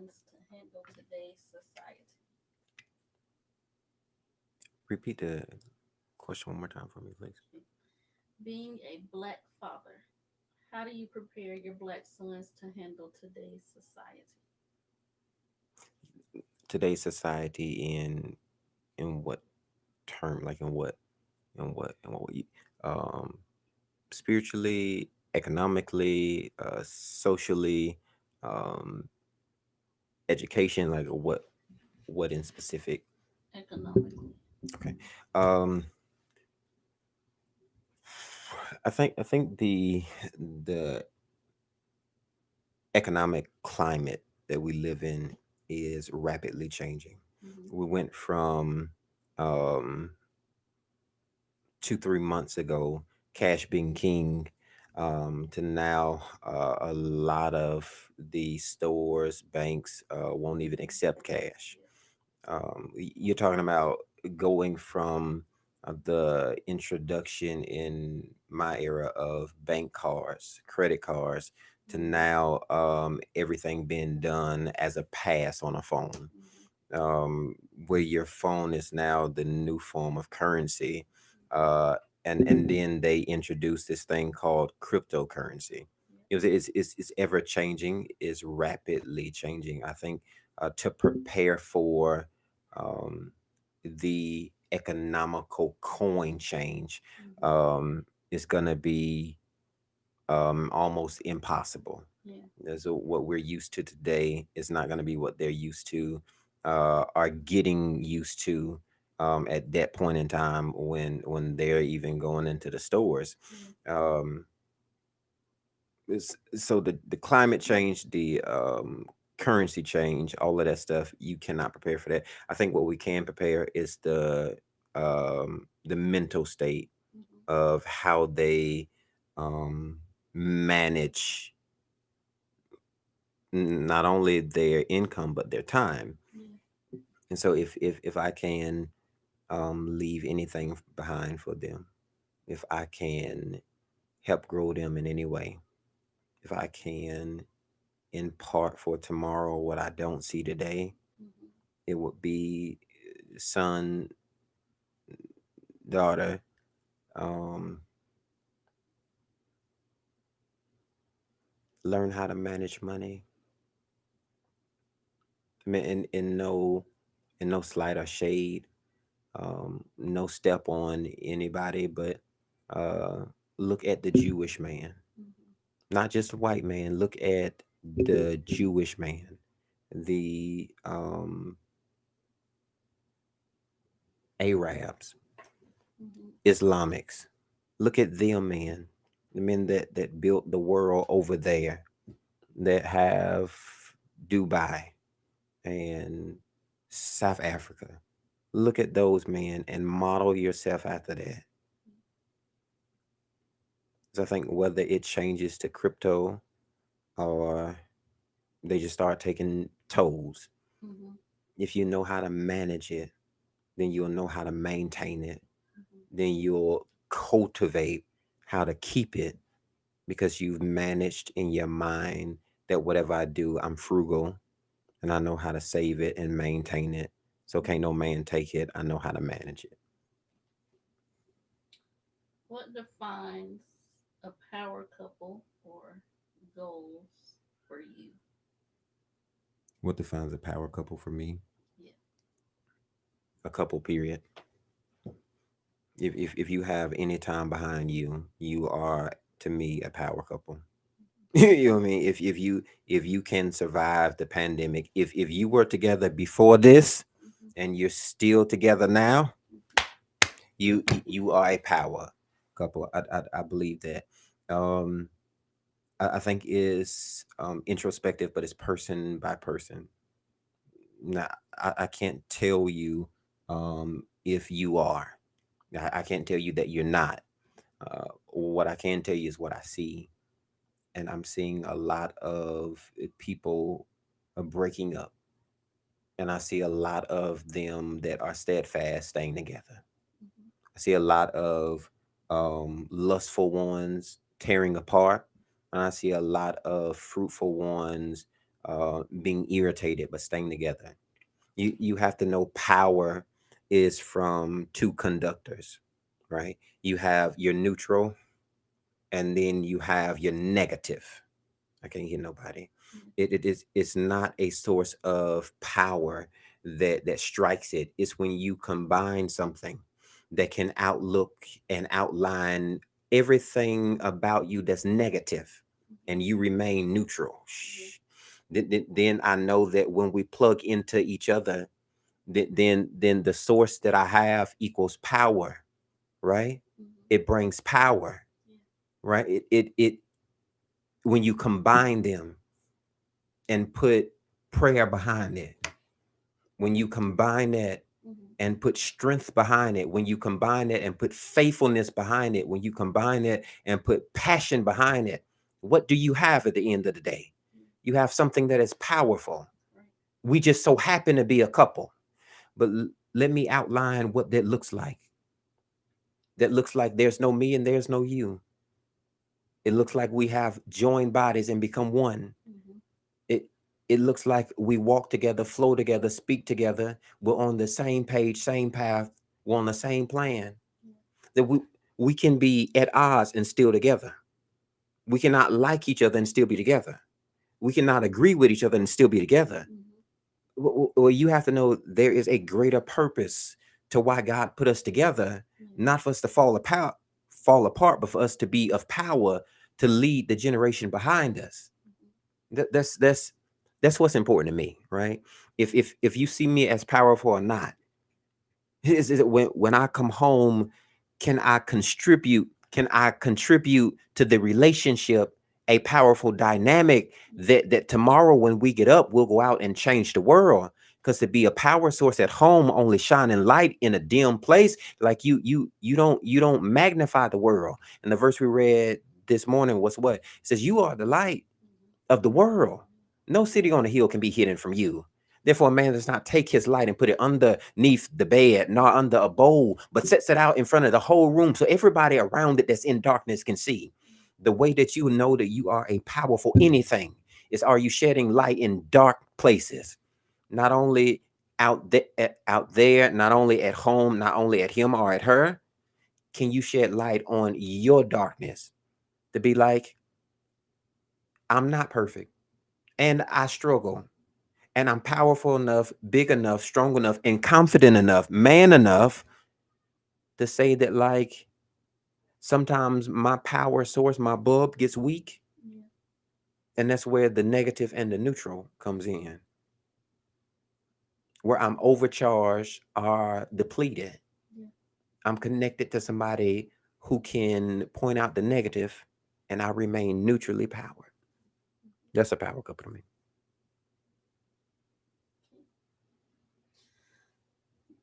excellence to handle today's society? Repeat the question one more time for me, please. Being a black father, how do you prepare your black sons to handle today's society? Today's society in what term? Like in what way? Um, spiritually, economically, socially, um, education. Like what in specific? Economically. Okay. Um, I think the economic climate that we live in is rapidly changing. Hmm. We went from um 2 3 months ago, cash being king, to now a lot of the stores, banks won't even accept cash. Yeah. You're talking about going from the introduction in my era of bank cards, credit cards, to Hmm. now everything being done as a pass on a phone, Hmm. um, where your phone is now the new form of currency. Uh, and then they introduced this thing called cryptocurrency. Yeah. It's ever changing, is rapidly changing. I think to prepare for um, the economical coin change Hmm. um, is going to be almost impossible. Yeah. So what we're used to today is not going to be what they're used to, are getting used to at that point in time when they're even going into the stores. Yeah. Um, so the climate change, the currency change, all of that stuff, you cannot prepare for that. I think what we can prepare is the mental state Hmm. of how they um, manage not only their income but their time. Yeah. And so if I can leave anything behind for them, if I can help grow them in any way, if I can impart for tomorrow what I don't see today, Hmm. it would be son, daughter, um, learn how to manage money. I mean, in no slight or shade, no step on anybody, but uh, look at the Jewish man, Hmm. not just the white man. Look at the Jewish man, the Arabs, Hmm. Islamics. Look at them, man. The men that built the world over there, that have Dubai and South Africa. Look at those men and model yourself after that. So I think whether it changes to crypto or they just start taking tolls, Hmm. if you know how to manage it, then you'll know how to maintain it. Hmm. Then you'll cultivate how to keep it because you've managed in your mind that whatever I do, I'm frugal and I know how to save it and maintain it. So can't no man take it. I know how to manage it. What defines a power couple or goals for you? What defines a power couple for me? Yeah. A couple, period. If you have any time behind you, you are to me a power couple. You know what I mean? If you can survive the pandemic, if you were together before this Hmm. and you're still together now, Hmm. you are a power couple. I believe that. Um, I think is introspective, but it's person by person. Now, I can't tell you if you are. I can't tell you that you're not. What I can tell you is what I see, and I'm seeing a lot of people breaking up, and I see a lot of them that are steadfast staying together. Hmm. I see a lot of lustful ones tearing apart, and I see a lot of fruitful ones being irritated but staying together. You have to know power is from two conductors, right? You have your neutral, and then you have your negative. I can't hear nobody. It's not a source of power that strikes it. It's when you combine something that can outlook and outline everything about you that's negative, and you remain neutral. Shh. Then I know that when we plug into each other, then the source that I have equals power, right? It brings power, right? It when you combine them and put prayer behind it, when you combine it and put strength behind it, when you combine it and put faithfulness behind it, when you combine it and put passion behind it, what do you have at the end of the day? You have something that is powerful. We just so happen to be a couple, but let me outline what that looks like. That looks like there's no me and there's no you. It looks like we have joined bodies and become one. It it looks like we walk together, flow together, speak together. We're on the same page, same path. We're on the same plan. That we can be at odds and still together. We cannot like each other and still be together. We cannot agree with each other and still be together. Well, you have to know there is a greater purpose to why God put us together, not for us to fall apart, but for us to be of power to lead the generation behind us. That's what's important to me, right? If you see me as powerful or not, is it when I come home, can I contribute to the relationship a powerful dynamic that tomorrow when we get up, we'll go out and change the world. Because to be a power source at home, only shining light in a dim place, like you don't magnify the world. And the verse we read this morning was what? It says, you are the light of the world. No city on a hill can be hidden from you. Therefore, a man does not take his light and put it underneath the bed, nor under a bowl, but sets it out in front of the whole room so everybody around it that's in darkness can see. The way that you know that you are a powerful anything is, are you shedding light in dark places? Not only out there, not only at home, not only at him or at her. Can you shed light on your darkness to be like, I'm not perfect and I struggle, and I'm powerful enough, big enough, strong enough, and confident enough, man enough to say that, like, sometimes my power source, my bulb gets weak. And that's where the negative and the neutral comes in, where I'm overcharged or depleted. I'm connected to somebody who can point out the negative, and I remain neutrally powered. That's a power couple to me.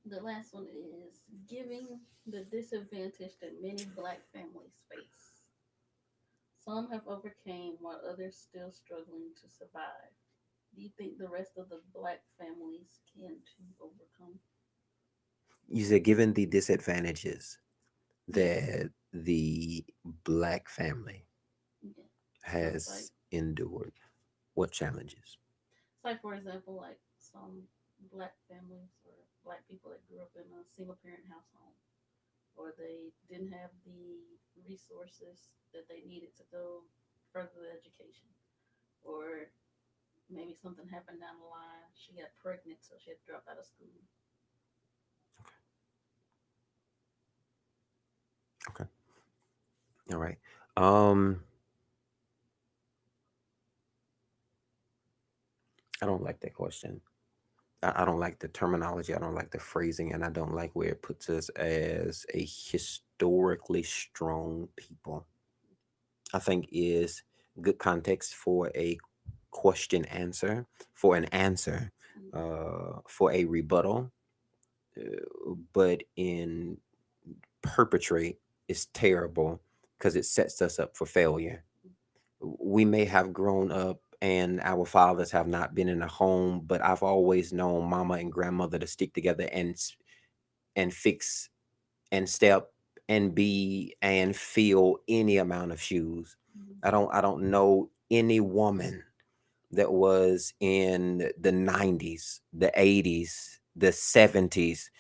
The last one is giving the disadvantage that many black families face. Some have overcame while others still struggling to survive. Do you think the rest of the black families can too overcome? You said, given the disadvantages Yes. that the black family Yeah. So it's like has endured, what challenges? it's like for example, like some black families or black people that grew up in a single parent household, or they didn't have the resources that they needed to go further the education, or maybe something happened down the line. She got pregnant, so she had to drop out of school. Okay. All right. Um, I don't like that question. I don't like the terminology. I don't like the phrasing, and I don't like where it puts us as a historically strong people. I think is good context for a question answer, for an answer, for a rebuttal, but in perpetrate is terrible because it sets us up for failure. We may have grown up and our fathers have not been in a home, but I've always known mama and grandmother to stick together and fix and step and be and feel any amount of shoes. Mm-hmm. I don't know any woman that was in the 90s, the 80s, the 70s,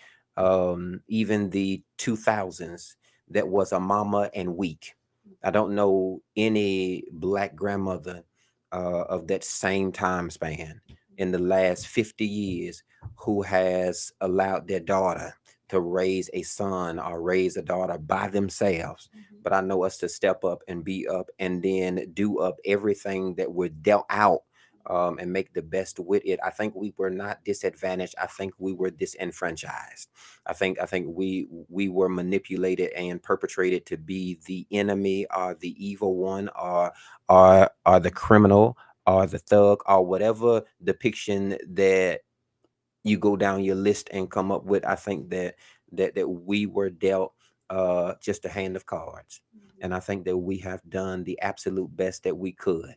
even the 2000s, that was a mama and weak. I don't know any black grandmother of that same time span in the last 50 years who has allowed their daughter to raise a son or raise a daughter by themselves. Mhm. But I know us to step up and be up and then do up everything that we're dealt out, and make the best with it. I think we were not disadvantaged. I think we were disenfranchised. I think we were manipulated and perpetrated to be the enemy or the evil one, or the criminal or the thug or whatever depiction that you go down your list and come up with. I think that we were dealt just a hand of cards. Mhm. And I think that we have done the absolute best that we could.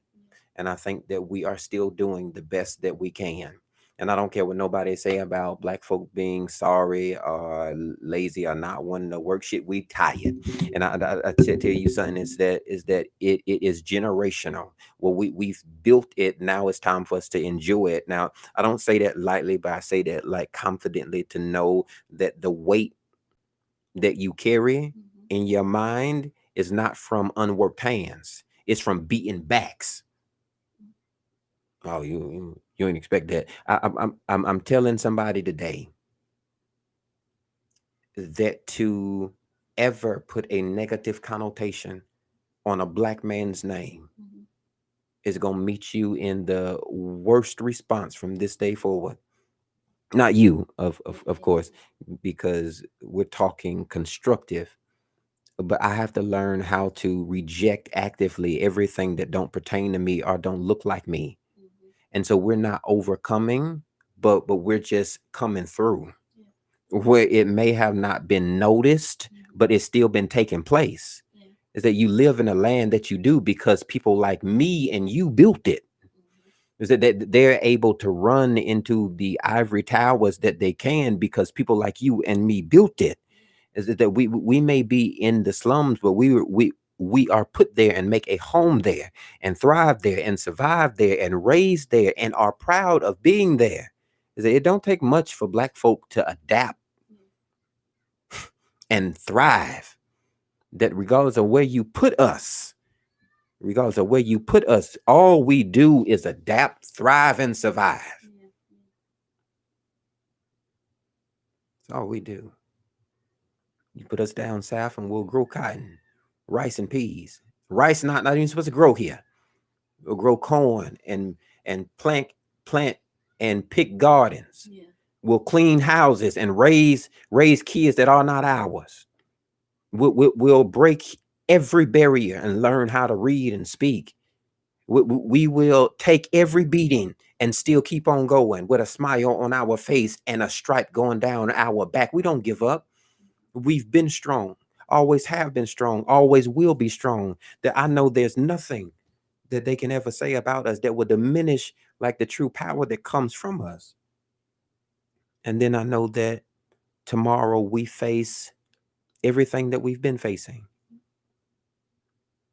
And I think that we are still doing the best that we can. And I don't care what nobody say about black folk being sorry or lazy or not wanting to work. Shit, we tired. And I tell you something, is that it is generational. Well, we've built it. Now it's time for us to enjoy it. Now, I don't say that lightly, but I say that like confidently, to know that the weight that you carry Mhm. in your mind is not from unworked hands. It's from beaten backs. Oh, you ain't expect that. I'm telling somebody today that to ever put a negative connotation on a black man's name Mhm. is gonna meet you in the worst response from this day forward. Not you, of Amen. course, because we're talking constructive. But I have to learn how to reject actively everything that don't pertain to me or don't look like me. Mhm. And so we're not overcoming, but we're just coming through Yeah. where it may have not been noticed, Mhm. but it's still been taking place. Yeah. Is that you live in a land that you do because people like me and you built it. Mhm. Is that they're able to run into the ivory towers that they can because people like you and me built it. Yeah. Is it that we may be in the slums, but we are put there and make a home there and thrive there and survive there and raise there and are proud of being there. Is that it don't take much for black folk to adapt Yeah. and thrive. That regardless of where you put us, regardless of where you put us, all we do is adapt, thrive, and survive. Yeah. That's all we do. You put us down south and we'll grow cotton, rice and peas. Rice not even supposed to grow here. We'll grow corn and plant and pick gardens. Yeah. We'll clean houses and raise kids that are not ours. We'll break every barrier and learn how to read and speak. We will take every beating and still keep on going with a smile on our face and a stripe going down our back. We don't give up. We've been strong, always have been strong, always will be strong. That I know there's nothing that they can ever say about us that would diminish like the true power that comes from us. And then I know that tomorrow we face everything that we've been facing.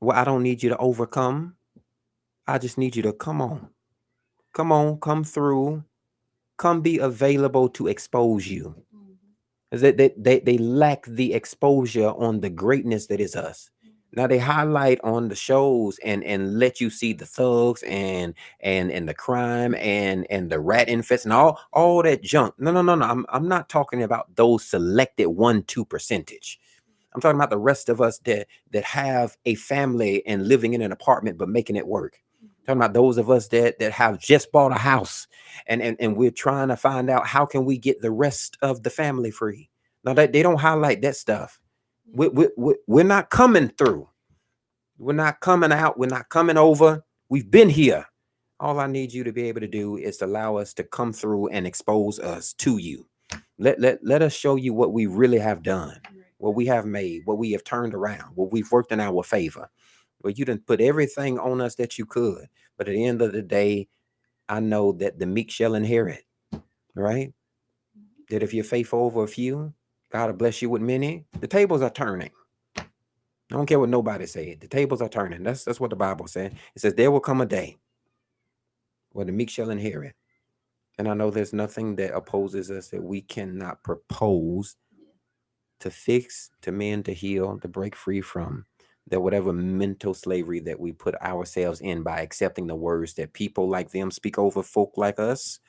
Well, I don't need you to overcome. I just need you to come on. Come on, come through, come be available to expose you. Mhm. Is that they lack the exposure on the greatness that is us. Now they highlight on the shows and let you see the thugs and the crime and the rat infest and all that junk. No. I'm not talking about those selected 1-2 percentage. I'm talking about the rest of us that have a family and living in an apartment but making it work. Mhm. Talking about those of us that have just bought a house and we're trying to find out how can we get the rest of the family free. Now that they don't highlight that stuff. Yeah. We're not coming through. We're not coming out. We're not coming over. We've been here. All I need you to be able to do is allow us to come through and expose us to you. Let us show you what we really have done, Right. what we have made, what we have turned around, what we've worked in our favor. Well, you didn't put everything on us that you could. But at the end of the day, I know that the meek shall inherit, right? Mhm. That if you're faithful over a few, God will bless you with many. The tables are turning. I don't care what nobody say. The tables are turning. That's what the Bible said. It says there will come a day. Well, the meek shall inherit. And I know there's nothing that opposes us that we cannot propose Yeah. to fix, to mend, to heal, to break free from. That whatever mental slavery that we put ourselves in by accepting the words that people like them speak over folk like us,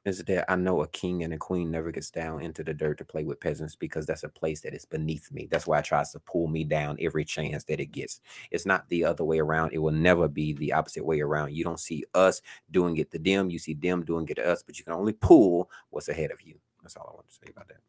is that I know a king and a queen never gets down into the dirt to play with peasants, because that's a place that is beneath me. That's why it tries to pull me down every chance that it gets. It's not the other way around. It will never be the opposite way around. You don't see us doing it to them. You see them doing it to us, but you can only pull what's ahead of you. That's all I want to say about that.